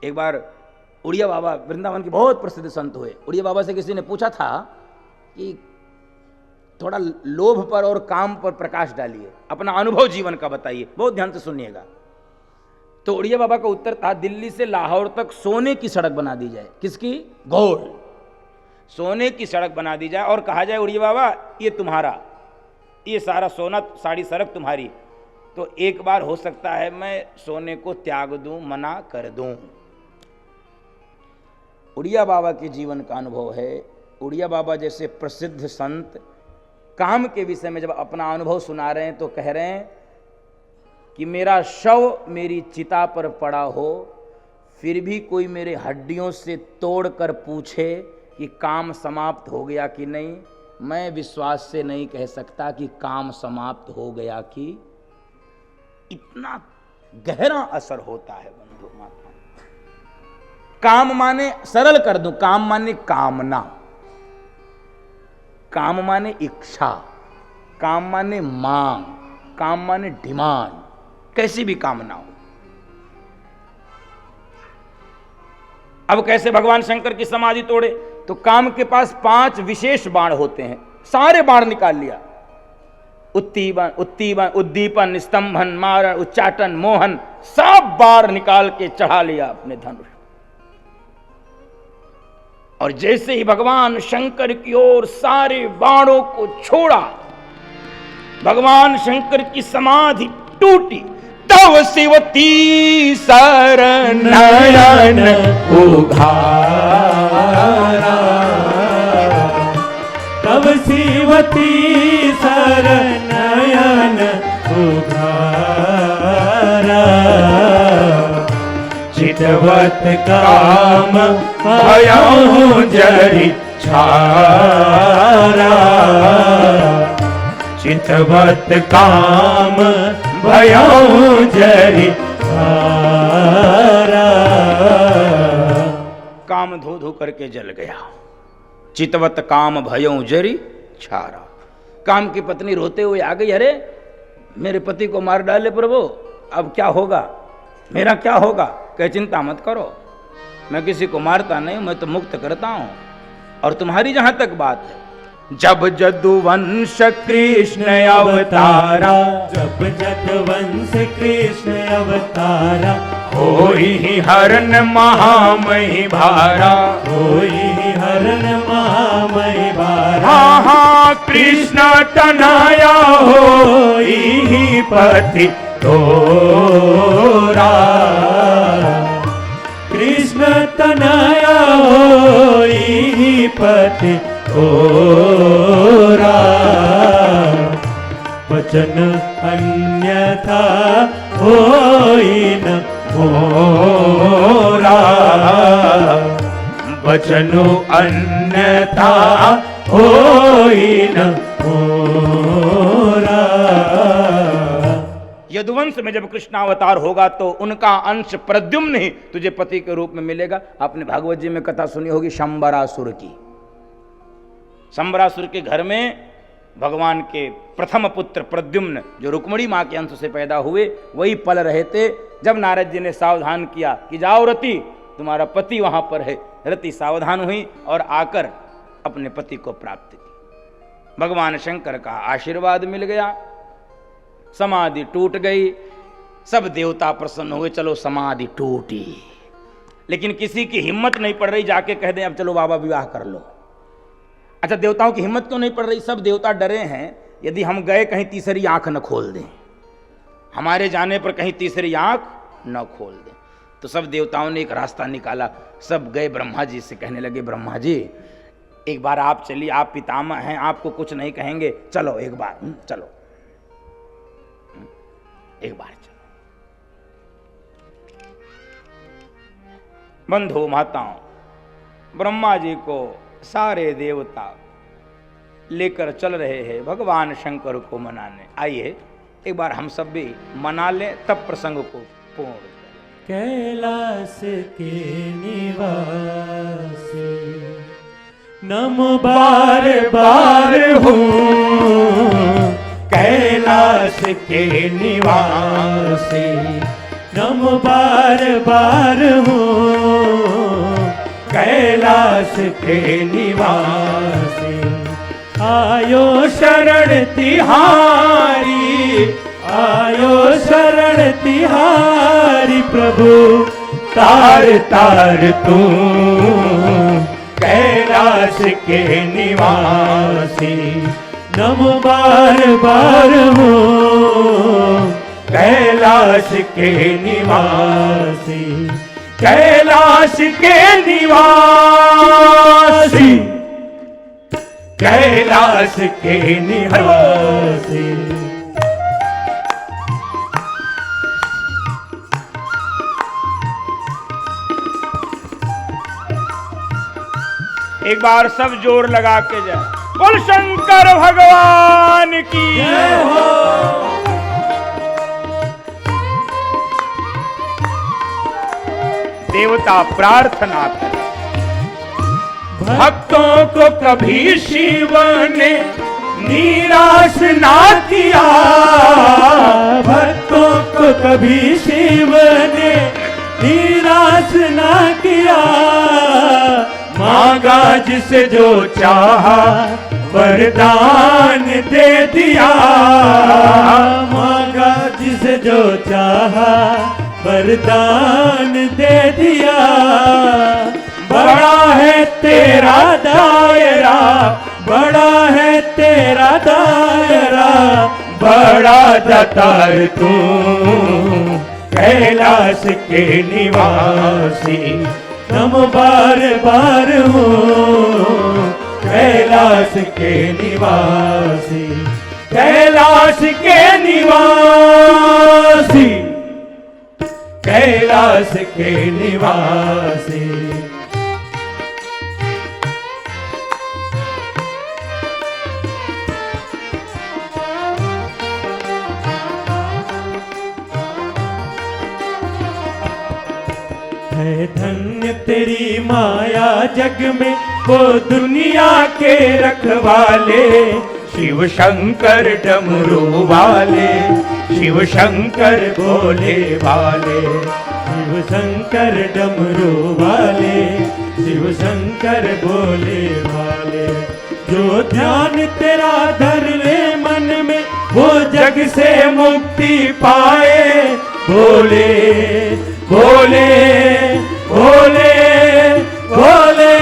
एक बार उड़िया बाबा वृंदावन के बहुत प्रसिद्ध संत हुए। उड़िया बाबा से किसी ने पूछा था कि थोड़ा लोभ पर और काम पर प्रकाश डालिए, अपना अनुभव जीवन का बताइए, बहुत ध्यान से सुनिएगा। तो उड़िया बाबा का उत्तर था, दिल्ली से लाहौर तक सोने की सड़क बना दी जाए। किसकी? गोल्ड, सोने की सड़क बना दी जाए और कहा जाए उड़िया बाबा ये तुम्हारा, ये सारा सोना सारी सड़क तुम्हारी। तो एक बार हो सकता है मैं सोने को त्याग दूं, मना कर दूं। उड़िया बाबा के जीवन का अनुभव है। उड़िया बाबा जैसे प्रसिद्ध संत काम के विषय में जब अपना अनुभव सुना रहे हैं तो कह रहे हैं कि मेरा शव मेरी चिता पर पड़ा हो, फिर भी कोई मेरे हड्डियों से तोड़कर पूछे कि काम समाप्त हो गया कि नहीं, मैं विश्वास से नहीं कह सकता कि काम समाप्त हो गया कि। इतना गहरा असर होता है बंधु माता। काम माने, सरल कर दूं, काम माने कामना, काम माने इच्छा, काम माने मांग, काम माने डिमांड, कैसी भी कामना हो। अब कैसे भगवान शंकर की समाधि तोड़े? तो काम के पास 5 विशेष बाण होते हैं, सारे बाण निकाल लिया। उत्तीबन, उद्दीपन, स्तंभन, मारण, उच्चाटन, मोहन, सब बाण निकाल के चढ़ा लिया अपने धनुष। और जैसे ही भगवान शंकर की ओर सारे बाणों को छोड़ा, भगवान शंकर की समाधि टूटी। तव शिवती शरण नयन उघारा, तव शिवती शरण नयन उघारा, चितवत काम भयउ जरि छारा, चितवत काम भयउ जरि छारा। काम धो धो करके जल गया। चितवत काम भयउ जरि छारा। काम की पत्नी रोते हुए आ गई, अरे मेरे पति को मार डाले प्रभु, अब क्या होगा, मेरा क्या होगा? कहे चिंता मत करो, मैं किसी को मारता नहीं, मैं तो मुक्त करता हूं। और तुम्हारी जहां तक बात है, जब जदुवंश कृष्ण अवतारा, जब जदुवंश कृष्ण अवतारा, होई हरण महामहि भारा, होई हरण महामहि भारा। हाँ हाँ कृष्ण तनया होई पति तोरा, कृष्ण तनया होई पति तोरा। वचन अन्यथा होई न मोरा, वचनो अन्यथा होई न मोरा। यदुवंश में जब कृष्णावतार होगा तो उनका अंश प्रद्युम्न ही तुझे पति के रूप में मिलेगा। आपने भागवत जी में कथा सुनी होगी शंबरासुर की। शंबरासुर के घर में भगवान के प्रथम पुत्र प्रद्युम्न, जो रुक्मणी मां के अंश से पैदा हुए, वही पल रहे थे जब नारद जी ने सावधान किया कि जाओ रति, तुम्हारा पति वहां पर है। रति सावधान हुई और आकर अपने पति को प्राप्त की। भगवान शंकर का आशीर्वाद मिल गया, समाधि टूट गई, सब देवता प्रसन्न हुए, चलो समाधि टूटी। लेकिन किसी की हिम्मत नहीं पड़ रही जाके कह दें अब चलो बाबा विवाह कर लो। अच्छा, देवताओं की हिम्मत क्यों नहीं पड़ रही? सब देवता डरे हैं यदि हम गए कहीं तीसरी आंख न खोल दें, हमारे जाने पर कहीं तीसरी आंख न खोल दें। तो सब देवताओं ने एक रास्ता निकाला। सब गए ब्रह्मा जी से, कहने लगे ब्रह्मा जी एक बार आप चलिए, आप पितामह हैं, आपको कुछ नहीं कहेंगे, चलो एक बार, चलो एक बार चलो। बंधु माताओं, ब्रह्मा जी को सारे देवता लेकर चल रहे हैं भगवान शंकर को मनाने। आइए एक बार हम सब भी मना लें, तब प्रसंग को पूर्ण करें। कैलाश के निवासी नमो बार बार हूँ, कैलाश के निवासी नमो बार बार हूँ कैलाश के निवासी। आयो शरण तिहारी, आयो शरण तिहारी प्रभु, तार तार तू कैलाश के निवासी। नमो बार बार हूँ कैलाश के निवासी, कैलाश के निवासी, कैलाश के निवासी। एक बार सब जोर लगा के जाए, बोल शंकर भगवान की जय हो। देवता प्रार्थना कर, भक्तों को कभी शिव ने निराश ना किया, भक्तों को कभी शिव ने निराश ना किया। मांगा जिसे जो चाहा वरदान दे दिया, मांगा जिसे जो चाहा वरदान दे दिया। बड़ा है तेरा दायरा, बड़ा है तेरा दायरा, बड़ा दातार तू कैलाश के निवासी। नमो बार बार हूँ कैलाश के निवासी, कैलाश के निवासी, कैलाश के निवासी। है धन्य तेरी माया जग में, वो दुनिया के रखवाले, शिव शंकर डमरू वाले, शिव शंकर भोले वाले, शिव शंकर डमरू वाले, शिव शंकर भोले वाले। जो ध्यान तेरा धर ले मन में, वो जग से मुक्ति पाए। भोले भोले भोले भोले,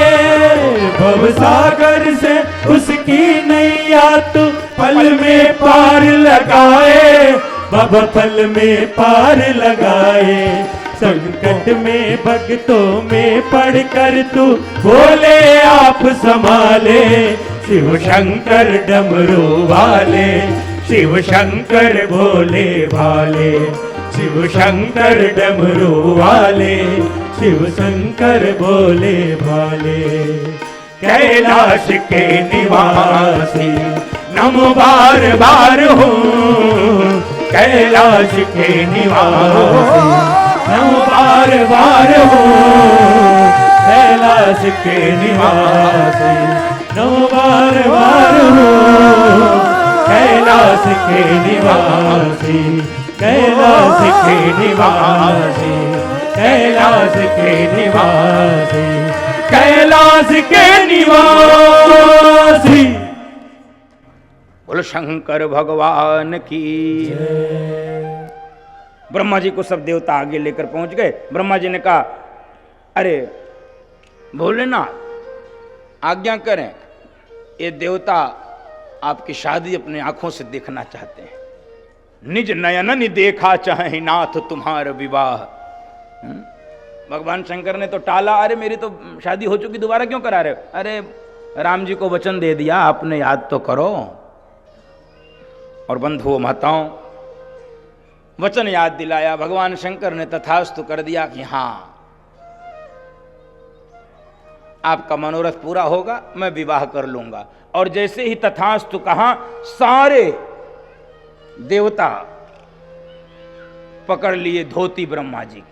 भवसागर से उसकी नैया तू पल में पार लगाए, बाबा पल में पार लगाए। संकट में भक्तों में पढ़कर तू बोले आप संभाले, शिव शंकर डमरू वाले, शिव शंकर भोले भाले, शिव शंकर डमरू वाले, शिव शंकर भोले भाले। कैलाश के निवासी नमो बार बार हूँ कैलाश के निवासी, नमो बार बार हूँ कैलाश के निवासी, नमो बार बार हूँ कैलाश के निवासी, कैलाश के निवासी, कैलाश के निवासी, कैलाश के निवासी। बोलो शंकर भगवान की। ब्रह्मा जी को सब देवता आगे लेकर पहुंच गए। ब्रह्मा जी ने कहा, अरे भोलेनाथ आज्ञा करें, ये देवता आपकी शादी अपने आंखों से देखना चाहते हैं। निज नयननि देखा चाहे नाथ तुम्हारा विवाह। भगवान शंकर ने तो टाला, अरे मेरी तो शादी हो चुकी, दोबारा क्यों करा रहे हो? अरे राम जी को वचन दे दिया आपने, याद तो करो। और बंधुओं महताओं, वचन याद दिलाया। भगवान शंकर ने तथास्तु कर दिया कि हाँ आपका मनोरथ पूरा होगा, मैं विवाह कर लूंगा। और जैसे ही तथास्तु कहा, सारे देवता पकड़ लिए धोती ब्रह्मा जी की।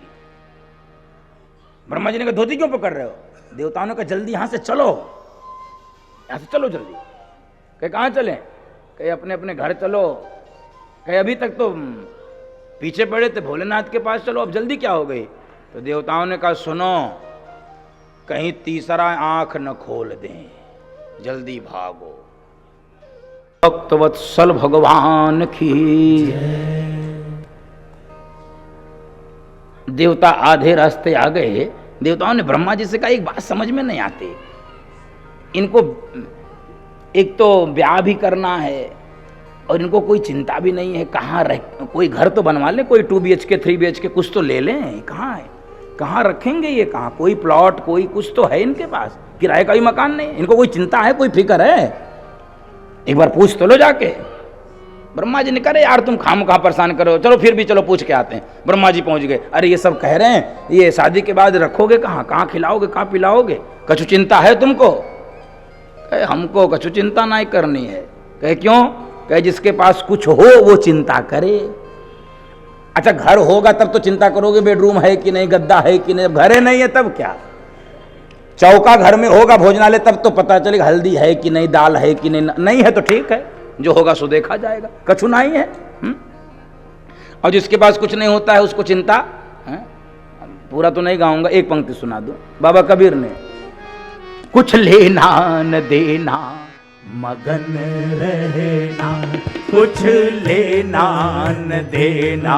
ब्रह्मा जी ने कहा, धोती क्यों पकड़ रहे हो? देवताओं ने कहा, जल्दी यहां से चलो, यहां से चलो जल्दी। कहे कहां चलें? कहे अपने अपने घर चलो। कहे अभी तक तो पीछे पड़े थे, भोलेनाथ के पास चलो, अब जल्दी क्या हो गई? तो देवताओं ने कहा सुनो, कहीं तीसरा आंख न खोल दें, जल्दी भागो। भक्तवत्सल भगवान की। देवता आधे रास्ते आ गए। देवताओं ने ब्रह्मा जी से कहा एक बात समझ में नहीं आती, इनको एक तो ब्याह भी करना है और इनको कोई चिंता भी नहीं है, कहाँ रह, कोई घर तो बनवा लें, कोई 2 BHK 3 BHK कुछ तो ले लें। कहाँ है, कहाँ रखेंगे ये, कहाँ कोई प्लॉट, कोई कुछ तो है इनके पास, किराए का भी मकान नहीं, इनको कोई चिंता है, कोई फिक्र है? एक बार पूछ तो लो जाके। ब्रह्मा जी ने कहा यार तुम खामखा परेशान करो, चलो फिर भी चलो पूछ के आते हैं। ब्रह्मा जी पहुंच गए। अरे ये सब कह रहे हैं ये शादी के बाद रखोगे कहाँ, कहाँ खिलाओगे, कहाँ पिलाओगे, कछु चिंता है तुमको? कहे हमको कछु चिंता नहीं करनी है। कहे क्यों? कहे जिसके पास कुछ हो वो चिंता करे। अच्छा घर होगा तब तो चिंता करोगे, बेडरूम है कि नहीं, गद्दा है कि नहीं। घर ही नहीं है तब क्या? चौका घर में होगा भोजनालय तब तो पता चलेगा हल्दी है कि नहीं, दाल है कि नहीं। नहीं है तो ठीक है, जो होगा सो देखा जाएगा। कछु नहीं है। और जिसके पास कुछ नहीं होता है उसको चिंता है? पूरा तो नहीं गाऊंगा, एक पंक्ति सुना दो। बाबा कबीर ने, कुछ लेना न देना मगन रहना, कुछ लेना न देना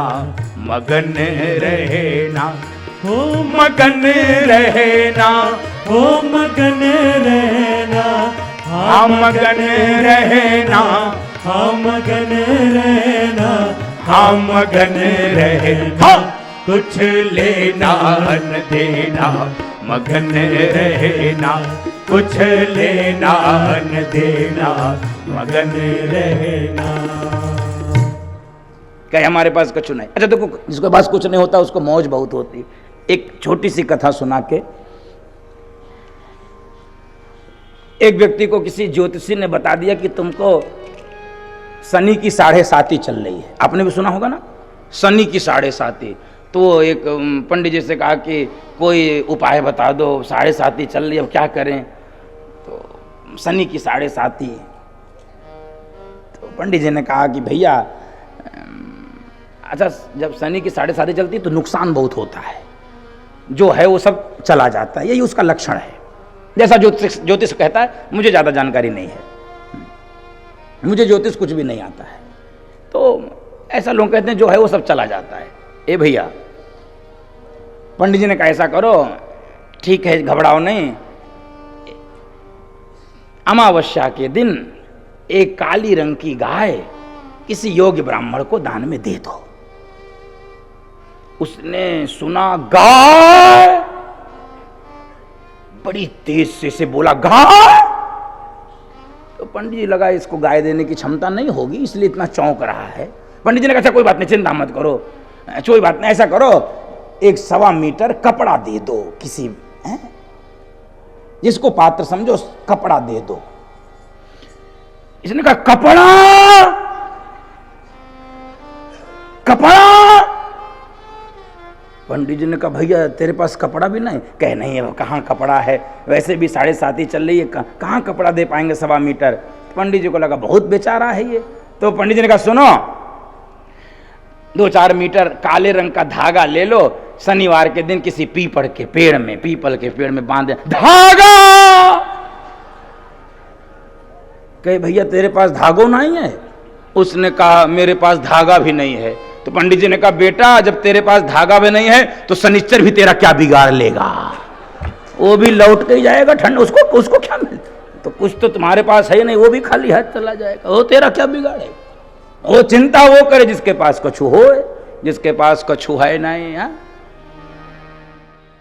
मगन रहना, हो मगन रहना, हो मगन रहना, हाँ मगन रहना, हाँ मगन रहना, हाँ मगन रहना, कुछ लेना न देना मगन रहना, कुछ लेना न देना मगन रहना। कहे हमारे पास कुछ नहीं। अच्छा देखो जिसके पास कुछ नहीं होता उसको मौज बहुत होती। एक छोटी सी कथा सुना के, एक व्यक्ति को किसी ज्योतिषी ने बता दिया कि तुमको शनि की 7.5 चल रही है। आपने भी सुना होगा ना, शनि की 7.5। तो एक पंडित जी से कहा कि कोई उपाय बता दो, 7.5 चल रही है, अब क्या करें? तो शनि की 7.5। तो पंडित जी ने कहा कि भैया अच्छा जब शनि की 7.5 चलती है तो नुकसान बहुत होता है, जो है वो सब चला जाता है, यही उसका लक्षण है। जैसा ज्योतिष कहता है, मुझे ज़्यादा जानकारी नहीं है, मुझे ज्योतिष कुछ भी नहीं आता है। तो ऐसा लोग कहते हैं जो है वो सब चला जाता है। ए भैया, पंडित जी ने कहा ऐसा करो, ठीक है घबराओ नहीं, अमावस्या के दिन एक काली रंग की गाय किसी योग्य ब्राह्मण को दान में दे दो। उसने सुना गाय, बड़ी तेज से बोला गाय। तो पंडित जी लगा इसको गाय देने की क्षमता नहीं होगी, इसलिए इतना चौंक रहा है। पंडित जी ने कहा कोई बात नहीं, चिंता मत करो, कोई बात नहीं, ऐसा करो 1.25 मीटर कपड़ा दे दो किसी जिसको पात्र समझो, कपड़ा दे दो। इसने कहा कपड़ा, कपड़ा। पंडित जी ने कहा भैया तेरे पास कपड़ा भी नहीं? कहे नहीं है, कहाँ कपड़ा है, वैसे भी 7.5 चल रही है, कहाँ कपड़ा दे पाएंगे 1.25 मीटर। पंडित जी को लगा बहुत बेचारा है ये। तो पंडित जी ने कहा सुनो, 2-4 मीटर काले रंग का धागा ले लो, शनिवार के दिन किसी पीपल के पेड़ में बांध दे धागा। कहे भैया तेरे पास धागो नहीं है? उसने कहा मेरे पास धागा भी नहीं है। तो पंडित जी ने कहा बेटा जब तेरे पास धागा भी नहीं है तो शनिश्चर भी तेरा क्या बिगाड़ लेगा, वो भी लौट के ही जाएगा ठंड, उसको क्या मिल, तो कुछ तो तुम्हारे पास है नहीं, वो भी खाली हाथ चला जाएगा, वो तेरा क्या बिगाड़ेगा। वो चिंता वो करे जिसके पास कछु हो, जिसके पास कछु है नहीं। हा?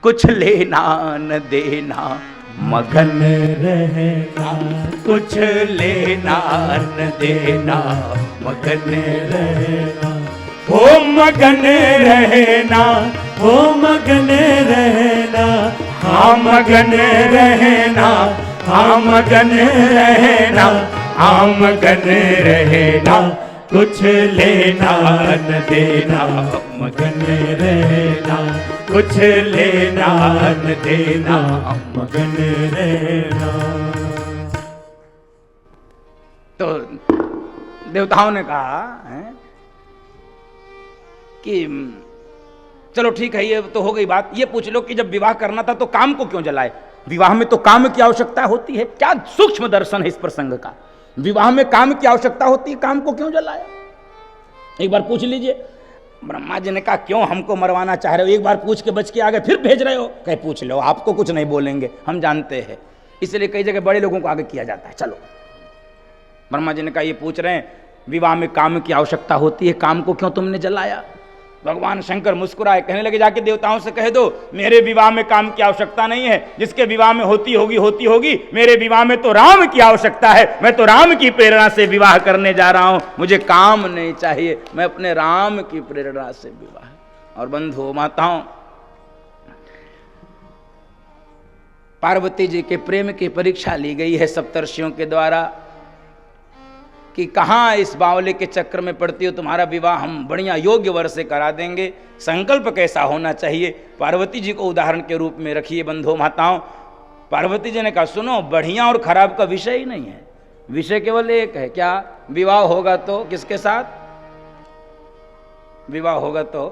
कुछ लेना न देना मगन रहना, कुछ लेना न देना मगन रहना, हो मगन रहना, हो मगन रहना, हाँ मगन रहना, हाँ मगन रहना, हाँ मगन रहना, कुछ लेना न देना मगन रहना, कुछ लेना न देना मगन रहना। तो देवताओं ने कहा कि चलो ठीक है, ये तो हो गई बात। ये पूछ लो कि जब विवाह करना था तो काम को क्यों जलाए? विवाह में तो काम की आवश्यकता होती है। क्या सूक्ष्म दर्शन है इस प्रसंग का। विवाह में काम की आवश्यकता होती है, काम को क्यों जलाया? एक बार पूछ लीजिए। ब्रह्मा जी ने कहा क्यों हमको मरवाना चाह रहे हो? एक बार पूछ के बच के आगे फिर भेज रहे हो? कहे पूछ लो, आपको कुछ नहीं बोलेंगे, हम जानते हैं। इसलिए कई जगह बड़े लोगों को आगे किया जाता है। चलो, ब्रह्मा जी ने कहा ये पूछ रहे हैं विवाह में काम की आवश्यकता होती है, काम को क्यों तुमने जलाया? भगवान शंकर मुस्कुराए, कहने लगे जाके देवताओं से कह दो मेरे विवाह में काम की आवश्यकता नहीं है, जिसके विवाह में होती होगी। मेरे विवाह में तो राम की आवश्यकता है, मैं तो राम की प्रेरणा से विवाह करने जा रहा हूं, मुझे काम नहीं चाहिए, मैं अपने राम की प्रेरणा से विवाह। और बंधुओं माताओं, पार्वती जी के प्रेम की परीक्षा ली गई है सप्तर्षियों के द्वारा कि कहाँ इस बावले के चक्र में पड़ती हो, तुम्हारा विवाह हम बढ़िया योग्य वर से करा देंगे। संकल्प कैसा होना चाहिए, पार्वती जी को उदाहरण के रूप में रखिए। बंधुओं माताओं, पार्वती जी ने कहा सुनो, बढ़िया और खराब का विषय ही नहीं है, विषय केवल एक है। क्या? विवाह होगा तो किसके साथ? विवाह होगा तो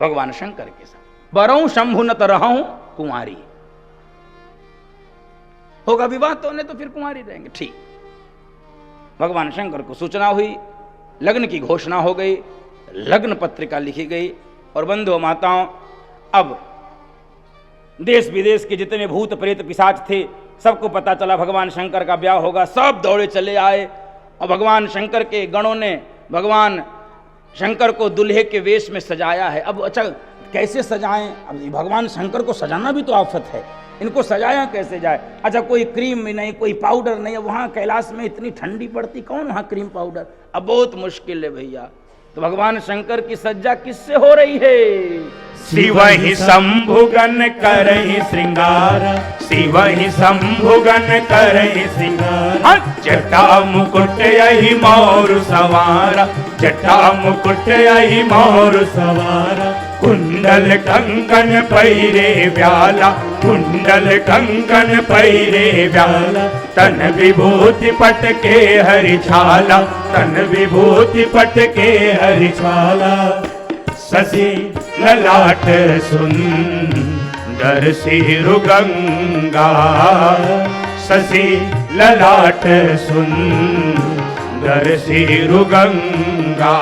भगवान शंकर के साथ। बरऊं शंभु न तरहूं कुंवारी, होगा विवाह तो नहीं तो फिर कुंवारी रहेंगे। ठीक, भगवान शंकर को सूचना हुई, लग्न की घोषणा हो गई, लग्न पत्रिका लिखी गई। और बंधुओं माताओं, अब देश विदेश के जितने भूत प्रेत पिशाच थे सबको पता चला भगवान शंकर का ब्याह होगा। सब दौड़े चले आए और भगवान शंकर के गणों ने भगवान शंकर को दूल्हे के वेश में सजाया है। अब अच्छा कैसे सजाएं? अब भगवान शंकर को सजाना भी तो आफत है, इनको सजाया कैसे जाए? अच्छा कोई क्रीम नहीं, कोई पाउडर नहीं। वहां कैलाश में इतनी ठंडी पड़ती, कौन वहां क्रीम पाउडर? अब बहुत मुश्किल है भैया। तो भगवान शंकर की सज्जा किससे हो रही है? शिव ही शंभुगन करहि श्रृंगार, शिव ही शंभुगन करहि श्रृंगार। जटा मुकुट यही मोर सवारा, जटा मुकुट यही मोर सवारा। कुंडल कंकन पैरे व्याला, कुंडल कंकन पैरे व्याला। तन विभूति पटके हरि छाला, तन विभूति पटके हरि छाला। शशि ललाट सुंदर सिरु गंगा, शशि ललाट सुंदर सिरु गंगा।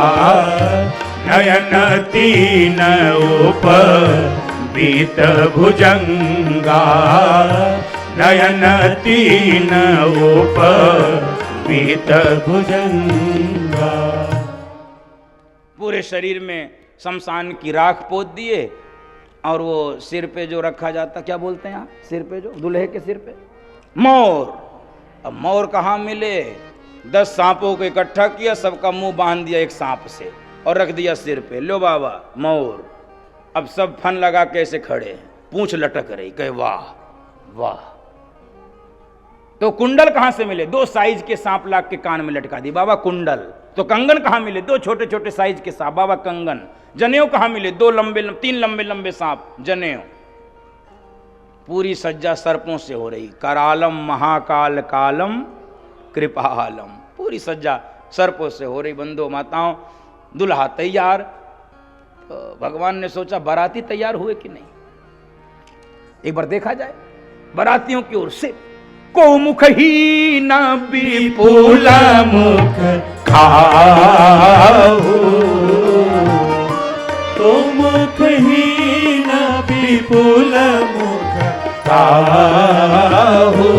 नयन तीन उप बीत भुजंगा, नयन तीन उप बीत भुजंगा। पूरे शरीर में शमशान की राख पोत दिए और वो सिर पे जो रखा जाता, क्या बोलते हैं आप, सिर पे जो दूल्हे के सिर पे मोर। अब मोर कहाँ मिले? 10 सांपों को इकट्ठा किया, सबका मुंह बांध दिया एक सांप से और रख दिया सिर पे। लो बाबा मोर। अब सब फन लगा के ऐसे खड़े हैं, पूंछ लटक रही, कहे वाह वाह। तो कुंडल कहां से मिले? 2 साइज के सांप लाग के कान में लटका दी, बाबा कुंडल। तो कंगन कहां मिले? 2 छोटे छोटे साइज के सांप, बाबा कंगन। जनेऊ कहां मिले? 3 लंबे लंबे सांप, जनेऊ। पूरी सज्जा सर्पों से हो रही। करालम महाकाल कालम कृपालम, पूरी सज्जा सर्पों से हो रही। बंधुओं माताओं, दुल्हा तैयार। तो भगवान ने सोचा बाराती तैयार हुए कि नहीं, एक बार देखा जाए। बारातियों की ओर से को मुख ही न विपुल मुख खाओ, तो मुख ही न विपुल मुख खाओ।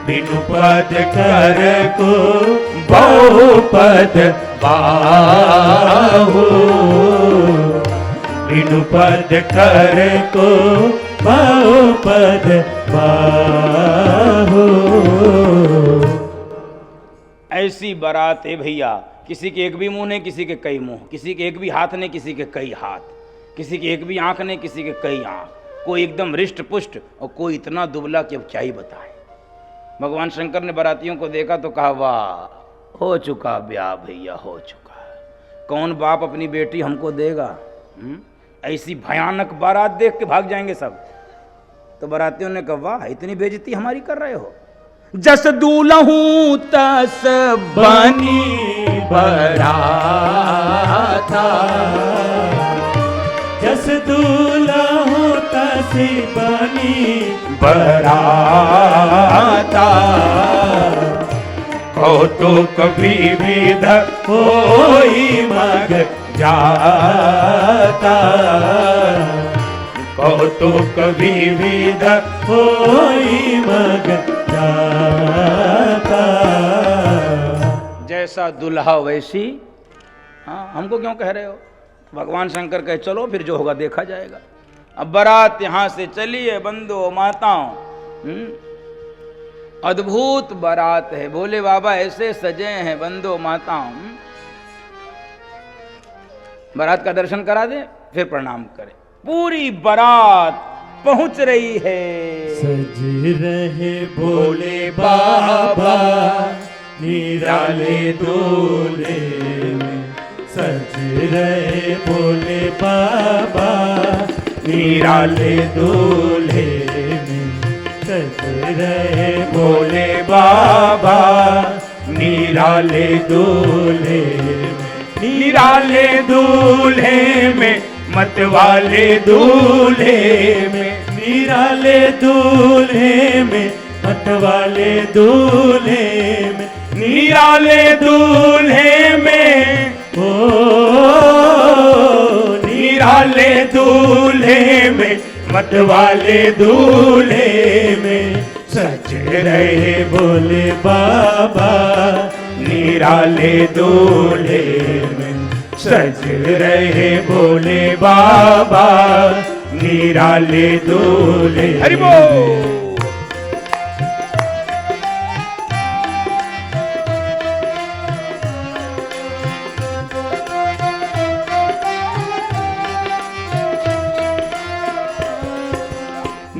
बिनु पद कर को बहुपद बाहो, बिनु पद कर को बहुपद बाहो। ऐसी बारात है भैया, किसी के एक भी मुंह नहीं, किसी के कई मुंह, किसी के एक भी हाथ नहीं, किसी के कई हाथ, किसी की एक भी आंख नहीं, किसी के कई आंख, कोई एकदम रिष्ट पुष्ट और कोई इतना दुबला कि अब क्या ही बताए। भगवान शंकर ने बारातियों को देखा तो कहा वाह, हो चुका ब्याह भैया, हो चुका। कौन बाप अपनी बेटी हमको देगा? ऐसी भयानक बारात देख के भाग जाएंगे सब। तो बारातियों ने कहा वाह, इतनी बेइज्जती हमारी कर रहे हो। जस दूल्हूं तस बनी बराता, जस दूल्हो तसी बनी बराता। कौतुक विविध होई मग जाता, कौतुक विविध होई मग जाता। जैसा दुल्हा वैसी। हाँ, हमको क्यों कह रहे हो? भगवान शंकर कहे चलो, फिर जो होगा देखा जाएगा। अब बारात यहां से चली है बंधुओं माताओं। अद्भुत बारात है, भोले बाबा ऐसे सजे हैं बंधुओं माताओं। बारात का दर्शन करा दे, फिर प्रणाम करें। पूरी बारात पहुंच रही है। सज रहे भोले बाबा निराले दूल्हे में, सज रहे भोले बाबा निराले दूल्हे में, सज रहे भोले बाबा निराले दूल्हे में, निराले दूल्हे में मतवाले दूल्हे में, निराले दूल्हे में मतवाले दूल्हे में, निराले दूल्हे में ओ निराले दूल्हे में मतवाले दूल्हे में, सज रहे भोले बाबा निराले दूल्हे में, सज रहे भोले बाबा निराले दूल्हे। हरि बोल।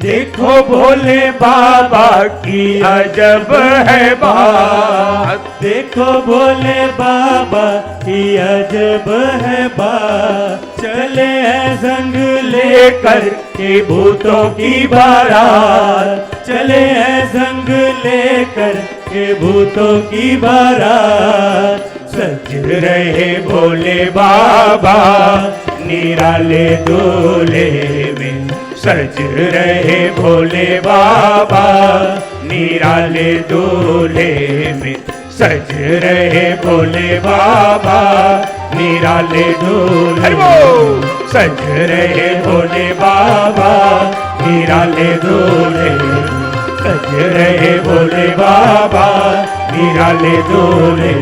देखो भोले बाबा की अजब है बात, देखो भोले बाबा की अजब है बात। चले हैं संग लेकर के भूतों की बारात, चले हैं संग लेकर के भूतों की बारात। सज रहे भोले बाबा निराले दूल्हे में, सज रहे भोले बाबा निराले दूल्हे में, सज रहे भोले बाबा निराले दूल्हे में, सज रहे भोले बाबा निराले दूल्हे में, सज रहे भोले बाबा निराले दूल्हे,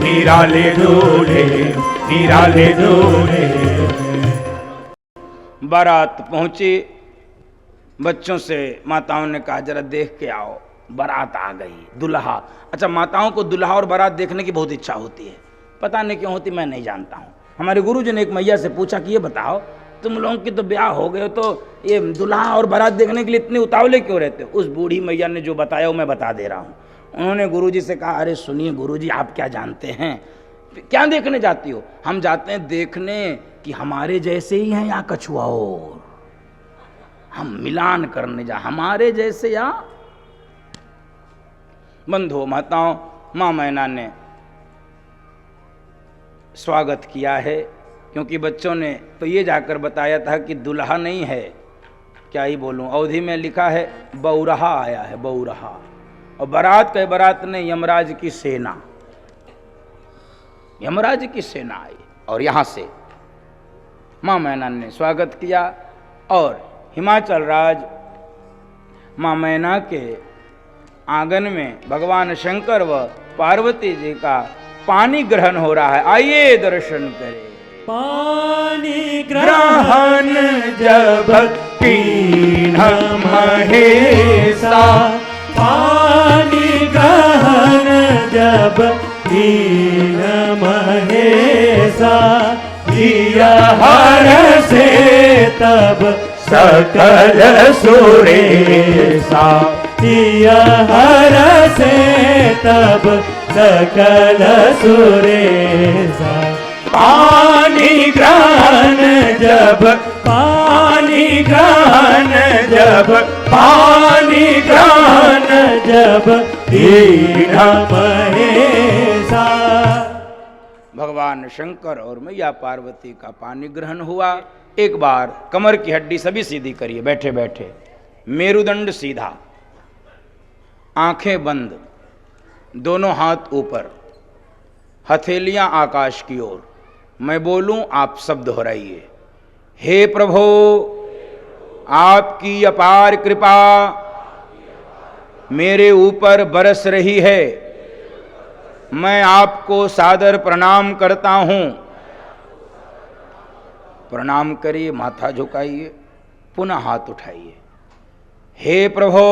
निराले दूल्हे, निराले दूल्हे। बारात पहुंची, बच्चों से माताओं ने कहा जरा देख के आओ, बारात आ गई। दुल्हा, अच्छा माताओं को दुल्हा और बारात देखने की बहुत इच्छा होती है, पता नहीं क्यों होती, मैं नहीं जानता हूँ। हमारे गुरुजी ने एक मैया से पूछा कि ये बताओ तुम लोगों की तो ब्याह हो गए तो ये दुल्हा और बारात देखने के लिए इतने उतावले क्यों रहते हो? उस बूढ़ी मैया ने जो बताया वो मैं बता दे रहा हूँ। उन्होंने गुरुजी से कहा अरे सुनिए गुरुजी, आप क्या जानते हैं, क्या देखने जाती हो? हम जाते हैं देखने कि हमारे जैसे ही हैं या कछुआ और, हम मिलान करने जा, हमारे जैसे या। बंधुओं माताओं, माँ मैना ने स्वागत किया है, क्योंकि बच्चों ने तो ये जाकर बताया था कि दुल्हा नहीं है, क्या ही बोलूं, अवधि में लिखा है बौरहा आया है, बौरहा। और बारात कहे बारात ने यमराज की सेना, यमराज की सेना आई और यहाँ से माँ मैना ने स्वागत किया। और हिमाचल राज माँ मैना के आंगन में भगवान शंकर व पार्वती जी का पानी ग्रहण हो रहा है, आइए दर्शन करें। पानी ग्रहण जब कीन्हा महेशा, पानी ग्रहण जब कीन्हा महेशा, किया हर से तब सकल सुरेशा, किया हर से तब सकल सुरेशा। पानी ग्रहण जब, पानी ग्रहण जब, पानी ग्रहण जब कीन्हा महेशा। भगवान शंकर और मैया पार्वती का पानी ग्रहण हुआ। एक बार कमर की हड्डी सभी सीधी करिए, बैठे बैठे मेरुदंड सीधा, आंखें बंद, दोनों हाथ ऊपर, हथेलियां आकाश की ओर। मैं बोलूं आप शब्द दोहराइए। हे प्रभु, आपकी अपार कृपा मेरे ऊपर बरस रही है, मैं आपको सादर प्रणाम करता हूं। प्रणाम करिए, माथा झुकाइए, पुनः हाथ उठाइए। हे प्रभु,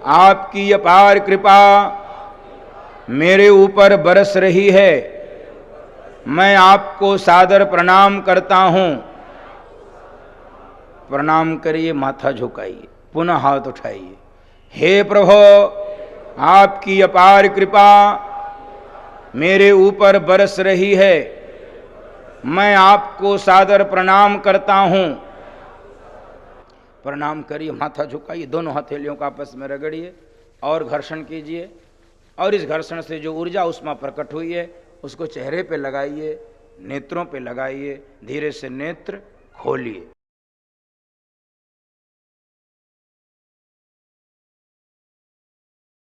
आपकी अपार कृपा मेरे ऊपर बरस रही है, मैं आपको सादर प्रणाम करता हूं। प्रणाम करिए, माथा झुकाइए, पुनः हाथ उठाइए। हे प्रभु, आपकी अपार कृपा मेरे ऊपर बरस रही है, मैं आपको सादर प्रणाम करता हूं। प्रणाम करिए, माथा झुकाइए, दोनों हथेलियों का आपस में रगड़िए और घर्षण कीजिए, और इस घर्षण से जो ऊर्जा उष्मा प्रकट हुई है उसको चेहरे पे लगाइए, नेत्रों पे लगाइए, धीरे से नेत्र खोलिए।